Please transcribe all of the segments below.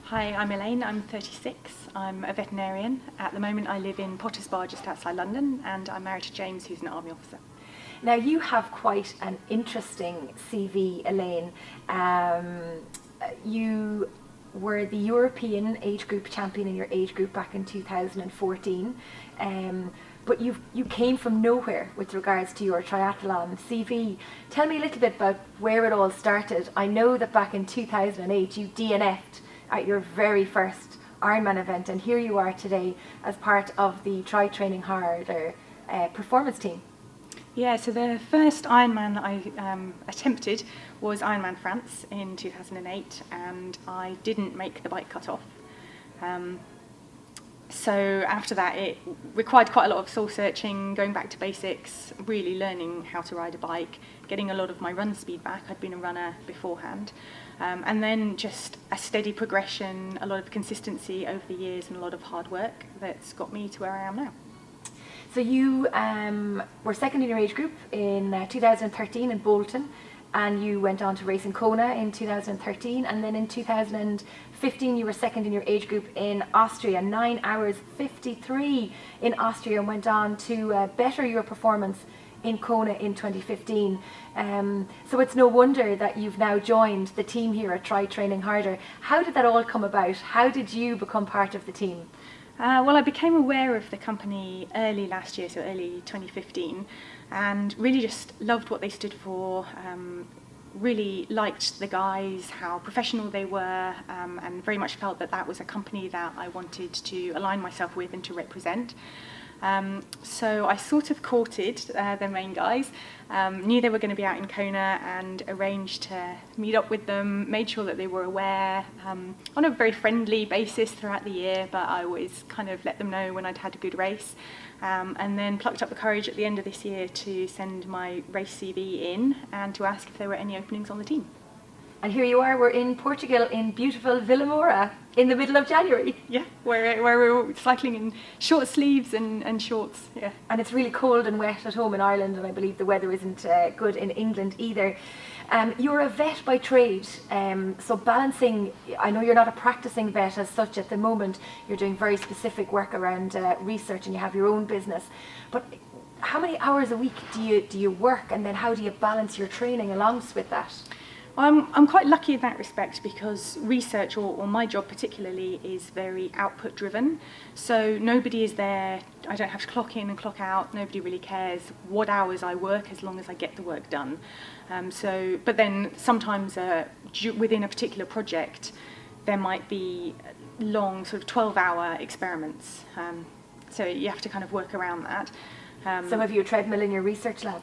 Hi, I'm Elaine, I'm 36, I'm a veterinarian. At the moment I live in Pottersbar just outside London, and I'm married to James, who's an army officer. Now you have quite an interesting CV, Elaine. You were the European age group champion in your age group back in 2014, but you came from nowhere with regards to your triathlon CV. Tell me a little bit about where it all started. I know that back in 2008 you DNF'd at your very first Ironman event, and here you are today as part of the Try Training Harder performance team. Yeah, so the first Ironman I attempted was Ironman France in 2008, and I didn't make the bike cut-off. So after that it required quite a lot of soul searching, going back to basics, really learning how to ride a bike, getting a lot of my run speed back. I'd been a runner beforehand. And then just a steady progression, a lot of consistency over the years and a lot of hard work that's got me to where I am now. So you were second in your age group in 2013 in Bolton, and you went on to race in Kona in 2013, and then in 2015 you were second in your age group in Austria, 9 hours 53 in Austria, and went on to better your performance in Kona in 2015. So it's no wonder that you've now joined the team here at Try Training Harder. How did that all come about? How did you become part of the team? Well, I became aware of the company early last year, so early 2015, and really just loved what they stood for, really liked the guys, how professional they were, and very much felt that that was a company that I wanted to align myself with and to represent. So I sort of courted the main guys, knew they were going to be out in Kona, and arranged to meet up with them, made sure that they were aware on a very friendly basis throughout the year, but I always kind of let them know when I'd had a good race, and then plucked up the courage at the end of this year to send my race CV in and to ask if there were any openings on the team. And here you are, we're in Portugal, in beautiful Vilamora, in the middle of January. Yeah, where we're cycling in short sleeves and shorts, yeah. And it's really cold and wet at home in Ireland, and I believe the weather isn't good in England either. You're a vet by trade, so balancing, I know you're not a practicing vet as such at the moment, you're doing very specific work around research, and you have your own business, but how many hours a week do you work, and then how do you balance your training along with that? I'm quite lucky in that respect, because research, or my job particularly, is very output driven. So nobody is there, I don't have to clock in and clock out, nobody really cares what hours I work as long as I get the work done. But then sometimes within a particular project there might be long sort of 12-hour experiments. So you have to kind of work around that. So have you a treadmill in your research lab?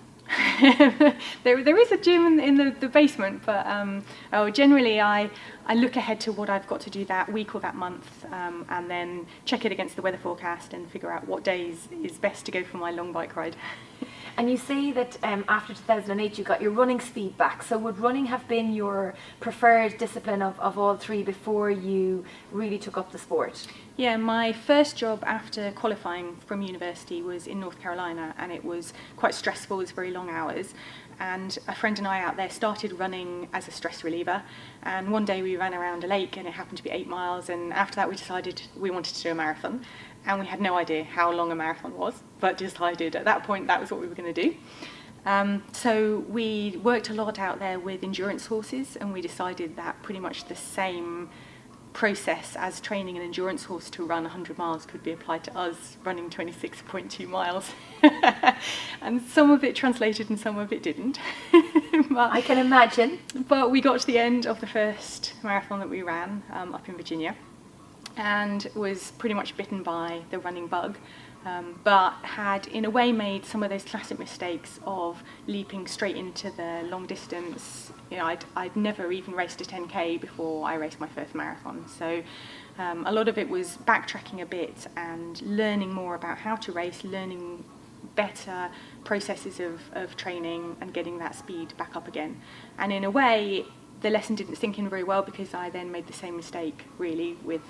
There is a gym in the basement, but generally I look ahead to what I've got to do that week or that month, and then check it against the weather forecast and figure out what days is best to go for my long bike ride. And you say that after 2008 you got your running speed back, so would running have been your preferred discipline of all three before you really took up the sport? Yeah, my first job after qualifying from university was in North Carolina, and it was quite stressful, it was very long hours, and a friend and I out there started running as a stress reliever, and one day we ran around a lake and it happened to be 8 miles, and after that we decided we wanted to do a marathon, and we had no idea how long a marathon was, but decided at that point that was what we were going to do. So we worked a lot out there with endurance horses, and we decided that pretty much the same process as training an endurance horse to run 100 miles could be applied to us running 26.2 miles. And some of it translated and some of it didn't. But I can imagine. But we got to the end of the first marathon that we ran up in Virginia, and was pretty much bitten by the running bug, but had in a way made some of those classic mistakes of leaping straight into the long distance. You know, I'd never even raced a 10k before I raced my first marathon, so a lot of it was backtracking a bit and learning more about how to race, learning better processes of training and getting that speed back up again. And in a way the lesson didn't sink in very well, because I then made the same mistake really with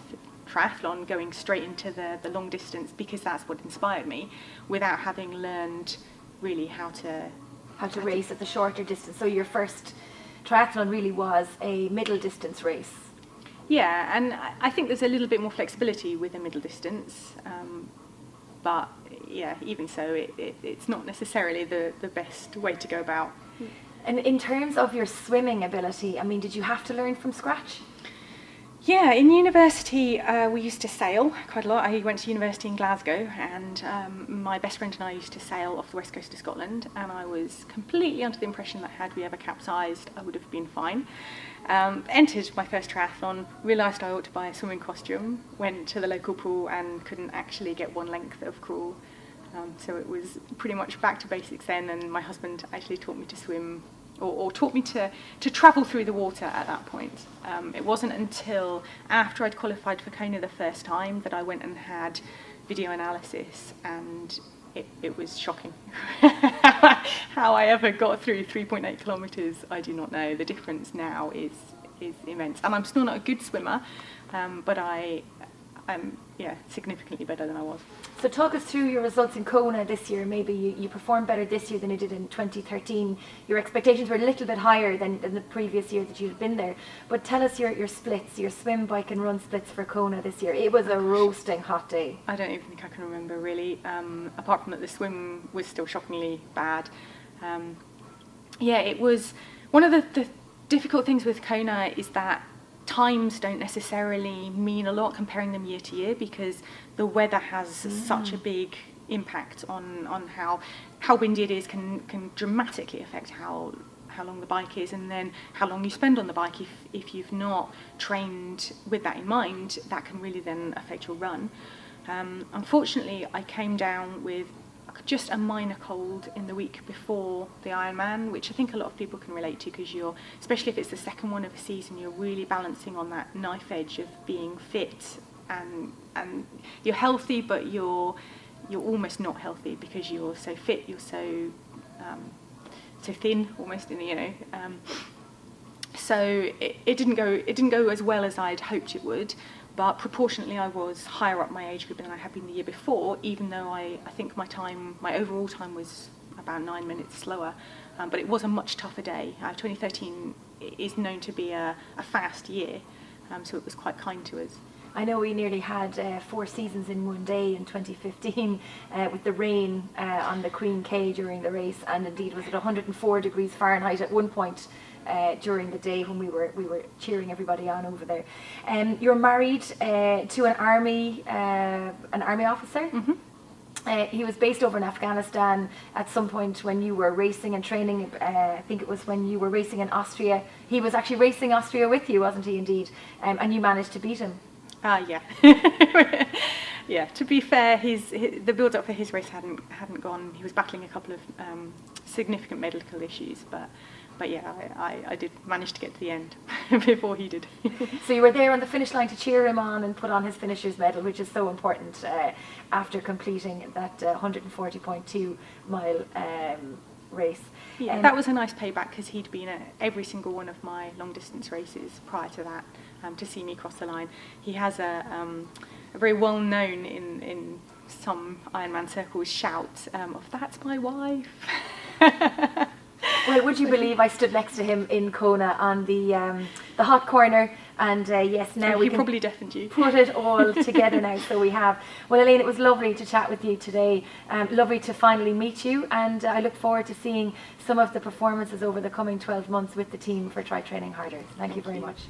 triathlon, going straight into the long distance, because that's what inspired me, without having learned really how to race at the shorter distance. So your first triathlon really was a middle distance race. Yeah, and I think there's a little bit more flexibility with a middle distance, but yeah, even so, it's not necessarily the best way to go about. And in terms of your swimming ability, I mean, did you have to learn from scratch? Yeah, in university we used to sail quite a lot. I went to university in Glasgow, and my best friend and I used to sail off the west coast of Scotland, and I was completely under the impression that had we ever capsized I would have been fine. Entered my first triathlon, realised I ought to buy a swimming costume, went to the local pool and couldn't actually get one length of crawl. So it was pretty much back to basics then, and my husband actually taught me to swim, or taught me to travel through the water at that point. It wasn't until after I'd qualified for Kona the first time that I went and had video analysis, and it was shocking. How I ever got through 3.8 kilometres, I do not know. The difference now is immense. And I'm still not a good swimmer, but I'm significantly better than I was. So talk us through your results in Kona this year. Maybe you performed better this year than you did in 2013. Your expectations were a little bit higher than the previous year that you had been there. But tell us your splits, your swim, bike and run splits for Kona this year. It was a roasting hot day. I don't even think I can remember really, apart from that the swim was still shockingly bad. It was one of the difficult things with Kona is that times don't necessarily mean a lot comparing them year to year, because the weather has such a big impact on how windy it is can dramatically affect how long the bike is, and then how long you spend on the bike. If you've not trained with that in mind, that can really then affect your run. Unfortunately, I came down with just a minor cold in the week before the Ironman, which I think a lot of people can relate to, because especially if it's the second one of a season, you're really balancing on that knife edge of being fit and you're healthy, but you're almost not healthy because you're so fit, you're so thin almost, so it didn't go as well as I'd hoped it would. But proportionately, I was higher up my age group than I had been the year before, even though I think my overall time was about 9 minutes slower. But it was a much tougher day. 2013 is known to be a fast year, so it was quite kind to us. I know we nearly had 4 seasons in one day in 2015 with the rain on the Queen K during the race, and indeed was at 104 degrees Fahrenheit at one point during the day when we were cheering everybody on over there. You're married to an army officer. Mm-hmm. He was based over in Afghanistan at some point when you were racing and training. I think it was when you were racing in Austria. He was actually racing Austria with you, wasn't he, indeed? And you managed to beat him. Yeah. Yeah, to be fair, the build-up for his race hadn't gone. He was battling a couple of significant medical issues, but yeah, I did manage to get to the end before he did. So you were there on the finish line to cheer him on and put on his finisher's medal, which is so important after completing that 140.2 mile race. Yeah, that was a nice payback, because he'd been at every single one of my long distance races prior to that, to see me cross the line. He has a very well known in some Ironman circles shout of "That's my wife." Well, would you believe I stood next to him in Kona on the hot corner, and yes, now we can probably deafened you. Put it all together now, so we have. Well, Elaine, it was lovely to chat with you today. Lovely to finally meet you, and I look forward to seeing some of the performances over the coming 12 months with the team for Try Training Harder. Thank you very much.